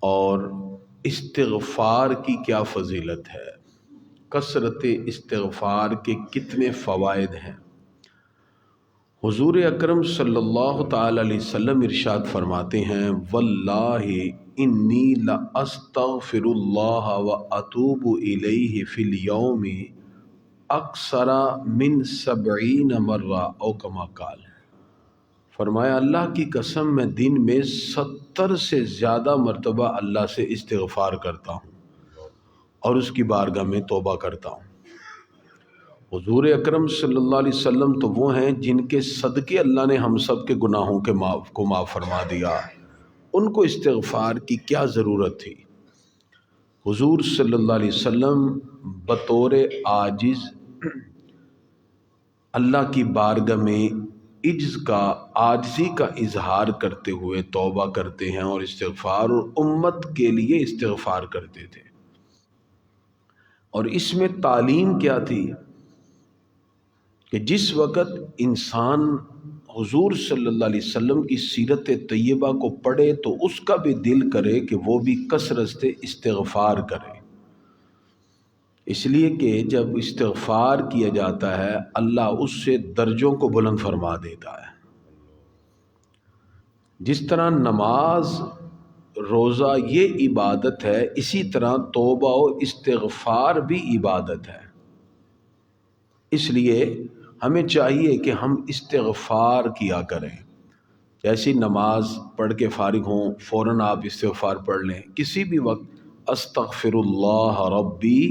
اور استغفار کی کیا فضیلت ہے، کثرت استغفار کے کتنے فوائد ہیں۔ حضور اکرم صلی اللہ تعالی علیہ وسلم ارشاد فرماتے ہیں، واللہ انی لاستغفر اللہ واتوب الیہ فی اليوم اکثر من 70 مرہ او کما قال۔ فرمایا اللہ کی قسم میں دن میں 70 سے زیادہ مرتبہ اللہ سے استغفار کرتا ہوں اور اس کی بارگاہ میں توبہ کرتا ہوں۔ حضور اکرم صلی اللہ علیہ وسلم تو وہ ہیں جن کے صدقے اللہ نے ہم سب کے گناہوں کو معاف فرما دیا، ان کو استغفار کی کیا ضرورت تھی۔ حضور صلی اللہ علیہ وسلم بطور عاجز اللہ کی بارگاہ میں عاجزی کا اظہار کرتے ہوئے توبہ کرتے ہیں اور استغفار اور امت کے لیے استغفار کرتے تھے۔ اور اس میں تعلیم کیا تھی کہ جس وقت انسان حضور صلی اللہ علیہ وسلم کی سیرت طیبہ کو پڑھے تو اس کا بھی دل کرے کہ وہ بھی کثرت سے استغفار کرے، اس لیے کہ جب استغفار کیا جاتا ہے اللہ اس سے درجوں کو بلند فرما دیتا ہے۔ جس طرح نماز روزہ یہ عبادت ہے، اسی طرح توبہ و استغفار بھی عبادت ہے۔ اس لیے ہمیں چاہیے کہ ہم استغفار کیا کریں، جیسی نماز پڑھ کے فارغ ہوں فوراً آپ استغفار پڑھ لیں، کسی بھی وقت استغفر اللہ ربی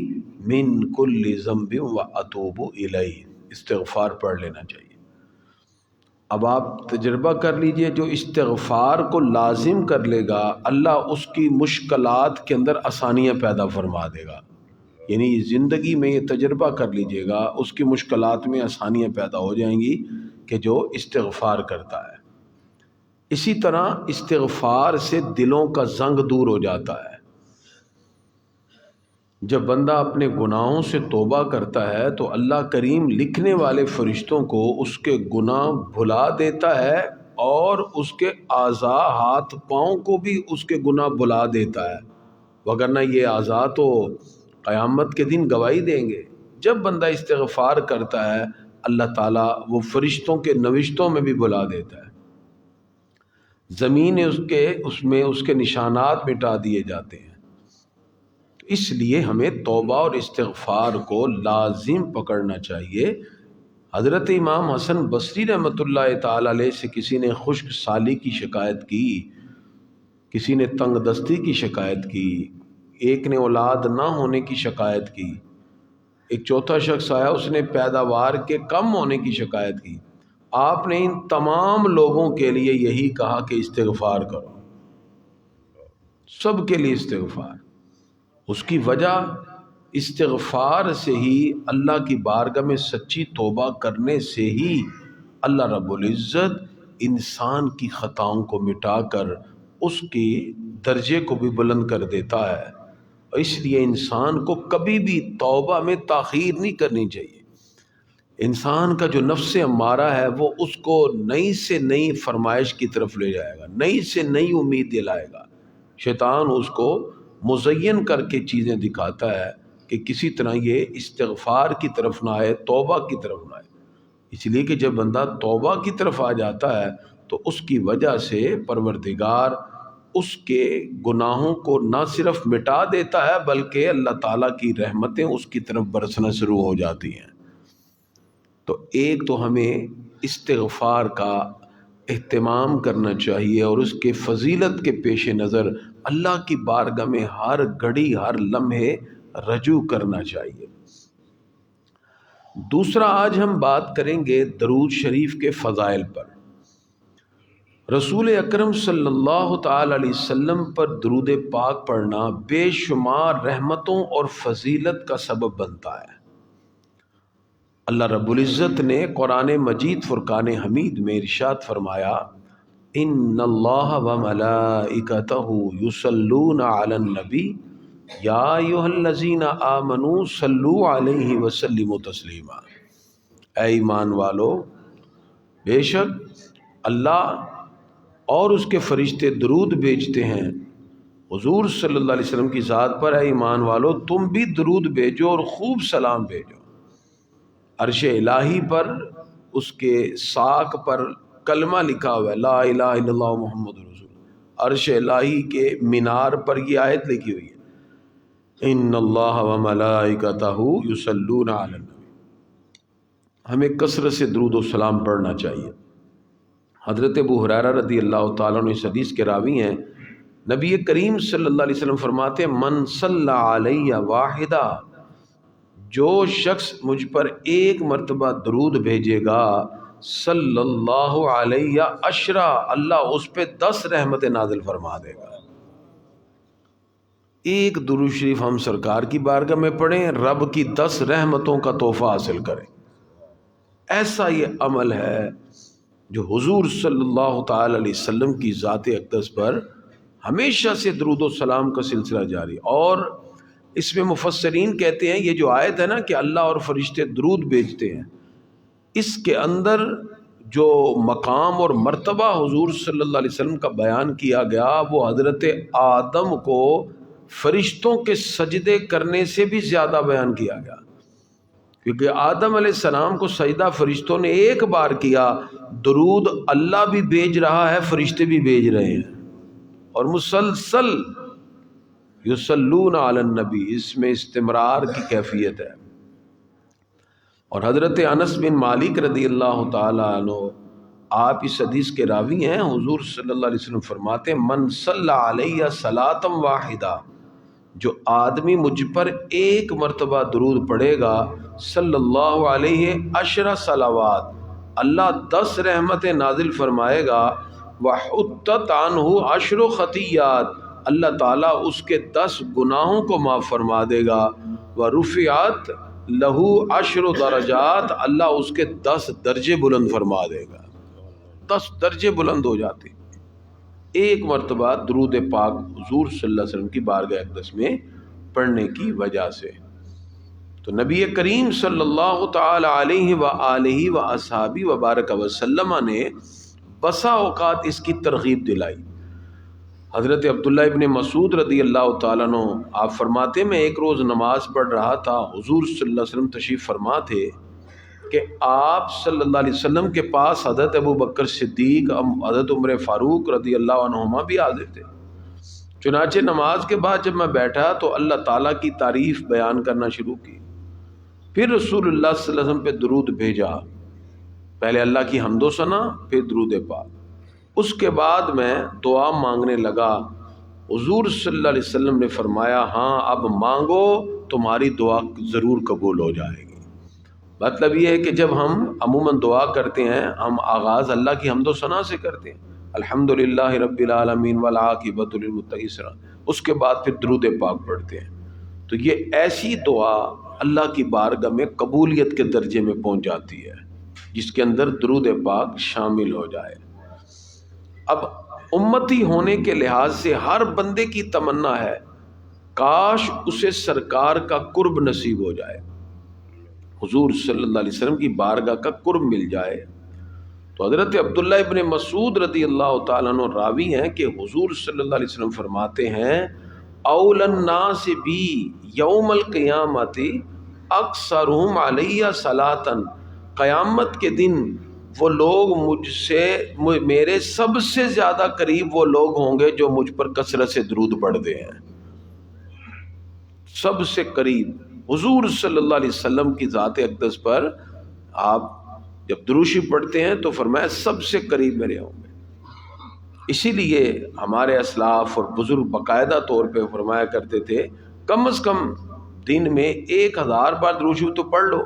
من کل ذنب و اتوب الیہ استغفار پڑھ لینا چاہیے۔ اب آپ تجربہ کر لیجئے، جو استغفار کو لازم کر لے گا اللہ اس کی مشکلات کے اندر آسانیاں پیدا فرما دے گا۔ یعنی زندگی میں یہ تجربہ کر لیجئے گا، اس کی مشکلات میں آسانیاں پیدا ہو جائیں گی کہ جو استغفار کرتا ہے۔ اسی طرح استغفار سے دلوں کا زنگ دور ہو جاتا ہے۔ جب بندہ اپنے گناہوں سے توبہ کرتا ہے تو اللہ کریم لکھنے والے فرشتوں کو اس کے گناہ بھلا دیتا ہے اور اس کے اعضاء ہاتھ پاؤں کو بھی اس کے گناہ بھلا دیتا ہے، وگرنہ یہ اعضاء تو قیامت کے دن گواہی دیں گے۔ جب بندہ استغفار کرتا ہے اللہ تعالیٰ وہ فرشتوں کے نوشتوں میں بھی بھلا دیتا ہے، زمین اس کے نشانات مٹا دیے جاتے ہیں۔ اس لیے ہمیں توبہ اور استغفار کو لازم پکڑنا چاہیے۔ حضرت امام حسن بصری رحمۃ اللہ تعالی علیہ سے کسی نے خشک سالی کی شکایت کی، کسی نے تنگ دستی کی شکایت کی، ایک نے اولاد نہ ہونے کی شکایت کی، ایک چوتھا شخص آیا اس نے پیداوار کے کم ہونے کی شکایت کی۔ آپ نے ان تمام لوگوں کے لیے یہی کہا کہ استغفار کرو، سب کے لیے استغفار۔ اس کی وجہ استغفار سے ہی، اللہ کی بارگاہ میں سچی توبہ کرنے سے ہی اللہ رب العزت انسان کی خطاؤں کو مٹا کر اس کی درجے کو بھی بلند کر دیتا ہے۔ اس لیے انسان کو کبھی بھی توبہ میں تاخیر نہیں کرنی چاہیے۔ انسان کا جو نفس امارہ ہے وہ اس کو نئی سے نئی فرمائش کی طرف لے جائے گا، نئی سے نئی امید دلائے گا۔ شیطان اس کو مزین کر کے چیزیں دکھاتا ہے کہ کسی طرح یہ استغفار کی طرف نہ آئے، توبہ کی طرف نہ آئے۔ اس لیے کہ جب بندہ توبہ کی طرف آ جاتا ہے تو اس کی وجہ سے پروردگار اس کے گناہوں کو نہ صرف مٹا دیتا ہے بلکہ اللہ تعالیٰ کی رحمتیں اس کی طرف برسنا شروع ہو جاتی ہیں۔ تو ایک تو ہمیں استغفار کا اہتمام کرنا چاہیے اور اس کے فضیلت کے پیش نظر اللہ کی بارگاہ میں ہر گھڑی ہر لمحے رجوع کرنا چاہیے۔ دوسرا، آج ہم بات کریں گے درود شریف کے فضائل پر۔ رسول اکرم صلی اللہ تعالی علیہ وسلم پر درود پاک پڑھنا بے شمار رحمتوں اور فضیلت کا سبب بنتا ہے۔ اللہ رب العزت نے قرآن مجید فرقان حمید میں ارشاد فرمایا، ان اللہ وملائکتہ یصلون علی النبی یا ایھا الذین آمنوا صلوا علیہ وسلموا تسلیما۔ اے ایمان والو، بے شک اللہ اور اس کے فرشتے درود بھیجتے ہیں حضور صلی اللہ علیہ وسلم کی ذات پر اے ایمان والو تم بھی درود بھیجو اور خوب سلام بھیجو۔ عرش الہی پر اس کے ساق پر کلمہ لکھا ہوا ہے، لا الہ الا اللہ محمد رسول اللہ۔ عرش الہی کے مینار پر یہ آیت لکھی ہوئی ہے، ان اللہ وملائکتہ یصلون علی النبی۔ ہمیں کثرت سے درود و سلام پڑھنا چاہیے۔ حضرت ابو ہریرہ رضی اللہ تعالیٰ عنہ اس حدیث کے راوی ہیں، نبی کریم صلی اللہ علیہ وسلم فرماتے ہیں من صلی علیہ واحدہ، جو شخص مجھ پر ایک مرتبہ درود بھیجے گا صلی اللہ علیہ عشرہ، اللہ اس پہ 10 رحمتیں نازل فرما دے گا۔ ایک درود شریف ہم سرکار کی بارگاہ میں پڑھیں، رب کی 10 رحمتوں کا تحفہ حاصل کریں۔ ایسا یہ عمل ہے جو حضور صلی اللہ تعالی علیہ وسلم کی ذات اقدس پر ہمیشہ سے درود و سلام کا سلسلہ جاری۔ اور اس میں مفسرین کہتے ہیں یہ جو آیت ہے نا کہ اللہ اور فرشتے درود بھیجتے ہیں، اس کے اندر جو مقام اور مرتبہ حضور صلی اللہ علیہ وسلم کا بیان کیا گیا وہ حضرت آدم کو فرشتوں کے سجدے کرنے سے بھی زیادہ بیان کیا گیا، کیونکہ آدم علیہ السلام کو سجدہ فرشتوں نے ایک بار کیا، درود اللہ بھی بھیج رہا ہے، فرشتے بھی بھیج رہے ہیں، اور مسلسل یصلون علی النبی، اس میں استمرار کی کیفیت ہے۔ اور حضرت انس بن مالک رضی اللہ تعالیٰ عنہ آپ اس حدیث کے راوی ہیں، حضور صلی اللہ علیہ وسلم فرماتے ہیں من صلی علیہ صلاۃ واحدہ، جو آدمی مجھ پر ایک مرتبہ درود پڑھے گا صلی اللہ علیہ عشر صلوات، اللہ 10 رحمتیں نازل فرمائے گا، وحطت عنہ عشر خطیات، اللہ تعالیٰ اس کے 10 گناہوں کو معاف فرما دے گا، ورفعت لہو 10 درجات، اللہ اس کے 10 درجے بلند فرما دے گا، 10 درجے بلند ہو جاتے ایک مرتبہ درود پاک حضور صلی اللہ علیہ وسلم کی بارگاہ اقدس میں پڑھنے کی وجہ سے۔ تو نبی کریم صلی اللہ تعالی علیہ وآلہ وآصحابہ وبارک وسلم نے بسا اوقات اس کی ترغیب دلائی۔ حضرت عبداللہ ابن مسعود رضی اللہ تعالیٰ عنہ آپ فرماتے میں ایک روز نماز پڑھ رہا تھا، حضور صلی اللہ علیہ وسلم تشریف فرما تھے کہ آپ صلی اللہ علیہ وسلم کے پاس حضرت ابو بکر صدیق، حضرت عمر فاروق رضی اللہ عنہما بھی حاضر تھے۔ چنانچہ نماز کے بعد جب میں بیٹھا تو اللہ تعالیٰ کی تعریف بیان کرنا شروع کی، پھر رسول اللہ صلی اللہ علیہ وسلم پہ درود بھیجا، پہلے اللہ کی حمد و ثنا پھر درود پاک، اس کے بعد میں دعا مانگنے لگا۔ حضور صلی اللہ علیہ وسلم نے فرمایا ہاں اب مانگو، تمہاری دعا ضرور قبول ہو جائے گی۔ مطلب یہ ہے کہ جب ہم عموماً دعا کرتے ہیں ہم آغاز اللہ کی حمد و ثنا سے کرتے ہیں، الحمدللہ رب العالمین والعاقبۃ للمتقین، اس کے بعد پھر درود پاک پڑھتے ہیں۔ تو یہ ایسی دعا اللہ کی بارگاہ میں قبولیت کے درجے میں پہنچ جاتی ہے جس کے اندر درود پاک شامل ہو جائے۔ اب امتی ہونے کے لحاظ سے ہر بندے کی تمنا ہے کاش اسے سرکار کا قرب نصیب ہو جائے، حضور صلی اللہ علیہ وسلم کی بارگاہ کا قرب مل جائے۔ تو حضرت عبداللہ ابن مسعود رضی اللہ تعالیٰ عنہ راوی ہیں کہ حضور صلی اللہ علیہ وسلم فرماتے ہیں اول الناس بی یوم القیامت اکثرہم علیہ صلاۃ، قیامت کے دن وہ لوگ مجھ سے، میرے سب سے زیادہ قریب وہ لوگ ہوں گے جو مجھ پر کثرت سے درود پڑھتے ہیں، سب سے قریب حضور صلی اللہ علیہ وسلم کی ذات اقدس پر آپ جب دروشی پڑھتے ہیں تو فرمایا سب سے قریب میرے ہوں گے۔ اسی لیے ہمارے اسلاف اور بزرگ باقاعدہ طور پہ فرمایا کرتے تھے کم از کم دن میں 1000 بار دروشی تو پڑھ لو،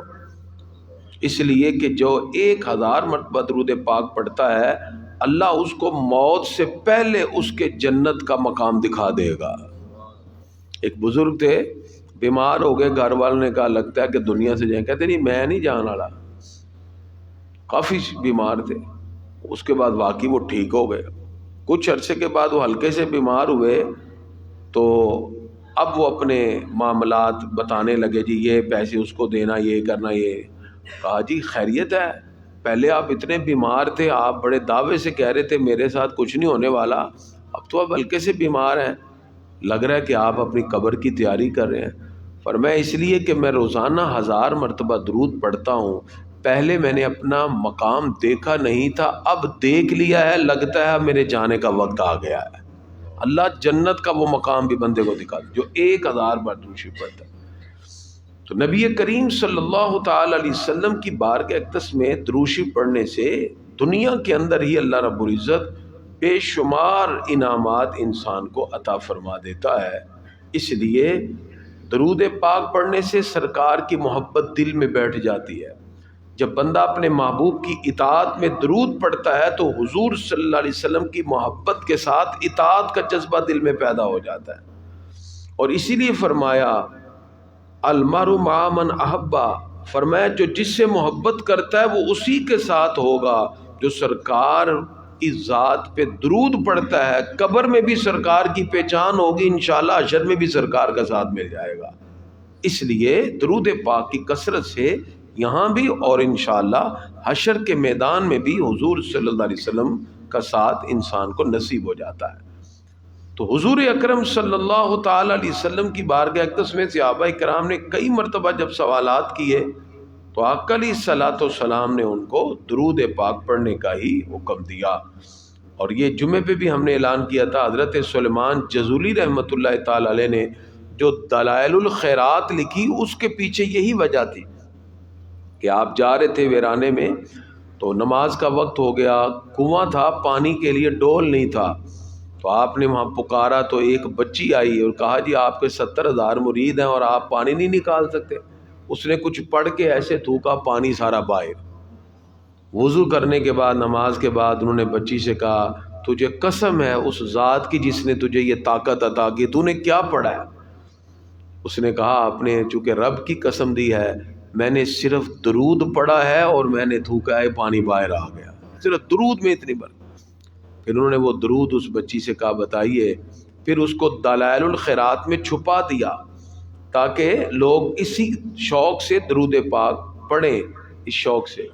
اس لیے کہ جو 1000 مرتبہ درود پاک پڑھتا ہے اللہ اس کو موت سے پہلے اس کے جنت کا مقام دکھا دے گا۔ ایک بزرگ تھے، بیمار ہو گئے، گھر والوں نے کہا لگتا ہے کہ دنیا سے جائیں، کہتے نہیں میں نہیں جانے والا، کافی بیمار تھے۔ اس کے بعد واقعی وہ ٹھیک ہو گئے، کچھ عرصے کے بعد وہ ہلکے سے بیمار ہوئے تو اب وہ اپنے معاملات بتانے لگے، جی یہ پیسے اس کو دینا، یہ کرنا، یہ کہا جی خیریت ہے، پہلے آپ اتنے بیمار تھے، آپ بڑے دعوے سے کہہ رہے تھے میرے ساتھ کچھ نہیں ہونے والا، اب تو آپ ہلکے سے بیمار ہیں، لگ رہا ہے کہ آپ اپنی قبر کی تیاری کر رہے ہیں۔ فرمایا اس لیے کہ میں روزانہ 1000 مرتبہ درود پڑھتا ہوں، پہلے میں نے اپنا مقام دیکھا نہیں تھا، اب دیکھ لیا ہے، لگتا ہے میرے جانے کا وقت آ گیا ہے۔ اللہ جنت کا وہ مقام بھی بندے کو دکھا جو 1000 بار درود شریف پڑھتا ہے۔ تو نبی کریم صلی اللہ تعالی علیہ وسلم کی بارگاہ اقدس میں درود شریف پڑھنے سے دنیا کے اندر ہی اللہ رب العزت بے شمار انعامات انسان کو عطا فرما دیتا ہے۔ اس لیے درود پاک پڑھنے سے سرکار کی محبت دل میں بیٹھ جاتی ہے۔ جب بندہ اپنے محبوب کی اطاعت میں درود پڑھتا ہے تو حضور صلی اللہ علیہ وسلم کی محبت کے ساتھ اطاعت کا جذبہ دل میں پیدا ہو جاتا ہے۔ اور اسی لیے فرمایا المرء مع من احبا، فرمایا جو جس سے محبت کرتا ہے وہ اسی کے ساتھ ہوگا جو سرکار کی ذات پہ درود پڑھتا ہے۔ قبر میں بھی سرکار کی پہچان ہوگی، انشاءاللہ حشر میں بھی سرکار کا ساتھ مل جائے گا۔ اس لیے درود پاک کی کثرت سے یہاں بھی اور انشاءاللہ حشر کے میدان میں بھی حضور صلی اللہ علیہ وسلم کا ساتھ انسان کو نصیب ہو جاتا ہے۔ تو حضور اکرم صلی اللہ تعالی علیہ وسلم کی بارگاہ اقدس میں صحابہ کرام نے کئی مرتبہ جب سوالات کیے تو آقا علیہ الصلوۃ والسلام نے ان کو درود پاک پڑھنے کا ہی حکم دیا۔ اور یہ جمعے پہ بھی ہم نے اعلان کیا تھا، حضرت سلیمان جزولی رحمۃ اللہ تعالی علیہ نے جو دلائل الخیرات لکھی اس کے پیچھے یہی وجہ تھی کہ آپ جا رہے تھے ویرانے میں تو نماز کا وقت ہو گیا، کنواں تھا، پانی کے لیے ڈول نہیں تھا، تو آپ نے وہاں پکارا تو ایک بچی آئی اور کہا جی آپ کے 70,000 مرید ہیں اور آپ پانی نہیں نکال سکتے؟ اس نے کچھ پڑھ کے ایسے تھوکا، پانی سارا باہر۔ وضو کرنے کے بعد نماز کے بعد انہوں نے بچی سے کہا تجھے قسم ہے اس ذات کی جس نے تجھے یہ طاقت عطا کی، تو نے کیا پڑھا ہے؟ اس نے کہا آپ نے چونکہ رب کی قسم دی ہے میں نے صرف درود پڑھا ہے اور میں نے تھوکا ہے پانی باہر آ گیا، صرف درود میں اتنی بڑھ۔ پھر انہوں نے وہ درود اس بچی سے کہا بتائیے، پھر اس کو دلائل الخیرات میں چھپا دیا تاکہ لوگ اسی شوق سے درود پاک پڑھیں، اس شوق سے۔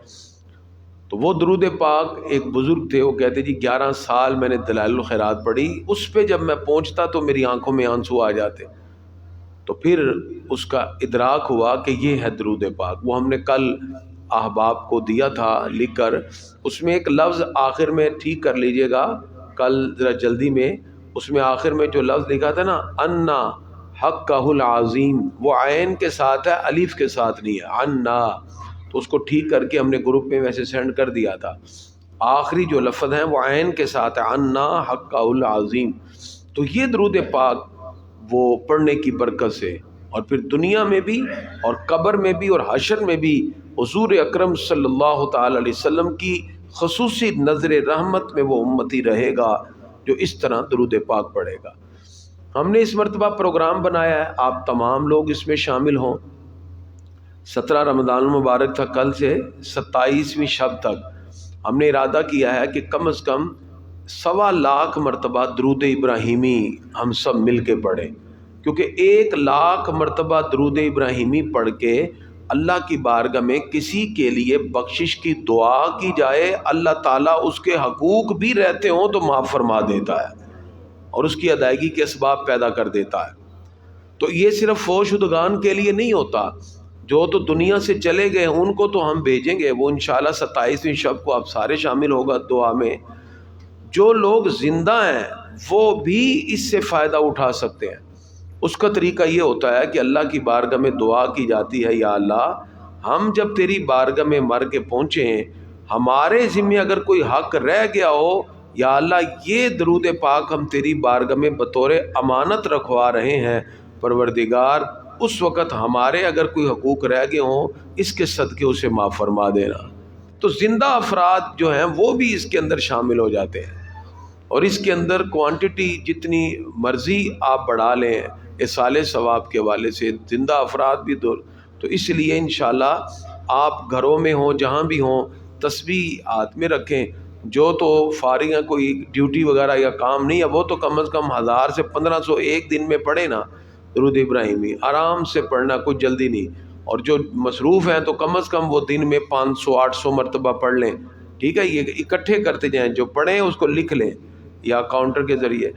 تو وہ درود پاک ایک بزرگ تھے، وہ کہتے جی 11 سال میں نے دلائل الخیرات پڑھی، اس پہ جب میں پہنچتا تو میری آنکھوں میں آنسو آ جاتے۔ تو پھر اس کا ادراک ہوا کہ یہ ہے درود پاک۔ وہ ہم نے کل احباب کو دیا تھا لکھ کر، اس میں ایک لفظ آخر میں ٹھیک کر لیجئے گا کل ذرا جلدی میں، اس میں آخر میں جو لفظ لکھا تھا نا انا حقہ العظیم، وہ عین کے ساتھ ہے، الف کے ساتھ نہیں ہے، انا، تو اس کو ٹھیک کر کے ہم نے گروپ میں ویسے سینڈ کر دیا تھا۔ آخری جو لفظ ہیں وہ عین کے ساتھ ہے، انا حقہ العظیم۔ تو یہ درود پاک وہ پڑھنے کی برکت سے اور پھر دنیا میں بھی اور قبر میں بھی اور حشر میں بھی حضور اکرم صلی اللہ تعالی علیہ وسلم کی خصوصی نظر رحمت میں وہ امتی رہے گا جو اس طرح درود پاک پڑھے گا۔ ہم نے اس مرتبہ پروگرام بنایا ہے، آپ تمام لوگ اس میں شامل ہوں۔ 17 رمضان المبارک تھا، کل سے 27ویں شب تک ہم نے ارادہ کیا ہے کہ کم از کم 1.25 لاکھ مرتبہ درود ابراہیمی ہم سب مل کے پڑھیں، کیونکہ 1 لاکھ مرتبہ درود ابراہیمی پڑھ کے اللہ کی بارگاہ میں کسی کے لیے بخشش کی دعا کی جائے، اللہ تعالیٰ اس کے حقوق بھی رہتے ہوں تو معاف فرما دیتا ہے اور اس کی ادائیگی کے اسباب پیدا کر دیتا ہے۔ تو یہ صرف فوت شدگان کے لیے نہیں ہوتا، جو تو دنیا سے چلے گئے ان کو تو ہم بھیجیں گے، وہ انشاءاللہ 27ویں شب کو آپ سارے شامل ہوگا دعا میں۔ جو لوگ زندہ ہیں وہ بھی اس سے فائدہ اٹھا سکتے ہیں۔ اس کا طریقہ یہ ہوتا ہے کہ اللہ کی بارگاہ میں دعا کی جاتی ہے، یا اللہ ہم جب تیری بارگاہ میں مر کے پہنچے ہیں، ہمارے ذمہ اگر کوئی حق رہ گیا ہو، یا اللہ یہ درود پاک ہم تیری بارگاہ میں بطور امانت رکھوا رہے ہیں، پروردگار اس وقت ہمارے اگر کوئی حقوق رہ گئے ہوں اس کے صدقے اسے معاف فرما دینا۔ تو زندہ افراد جو ہیں وہ بھی اس کے اندر شامل ہو جاتے ہیں، اور اس کے اندر کوانٹٹی جتنی مرضی آپ بڑھا لیں اصالِ ثواب کے حوالے سے، زندہ افراد بھی دور۔ تو اس لیے انشاءاللہ آپ گھروں میں ہوں جہاں بھی ہوں تسبیح ہاتھ میں رکھیں، جو تو فارغ ہیں کوئی ڈیوٹی وغیرہ یا کام نہیں ہے وہ تو کم از کم 1000 سے 1500 ایک دن میں پڑھے نا درود ابراہیمی، آرام سے پڑھنا، کوئی جلدی نہیں۔ اور جو مصروف ہیں تو کم از کم وہ دن میں 500-800 مرتبہ پڑھ لیں، ٹھیک ہے؟ یہ اکٹھے کرتے جائیں، جو پڑھیں اس کو لکھ لیں یا کاؤنٹر کے ذریعے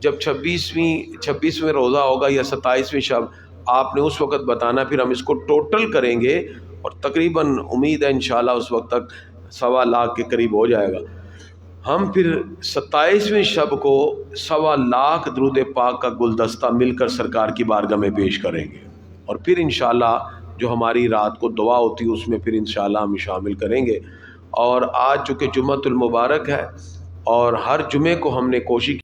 جب 26ویں روزہ ہوگا یا 27ویں شب، آپ نے اس وقت بتانا، پھر ہم اس کو ٹوٹل کریں گے اور تقریباً امید ہے انشاءاللہ اس وقت تک 1.25 لاکھ کے قریب ہو جائے گا۔ ہم پھر 27ویں شب کو 1.25 لاکھ درود پاک کا گلدستہ مل کر سرکار کی بارگاہ میں پیش کریں گے، اور پھر انشاءاللہ جو ہماری رات کو دعا ہوتی ہے اس میں پھر انشاءاللہ ہم شامل کریں گے۔ اور آج چونکہ جمعۃ المبارک ہے، اور ہر جمعے کو ہم نے کوشش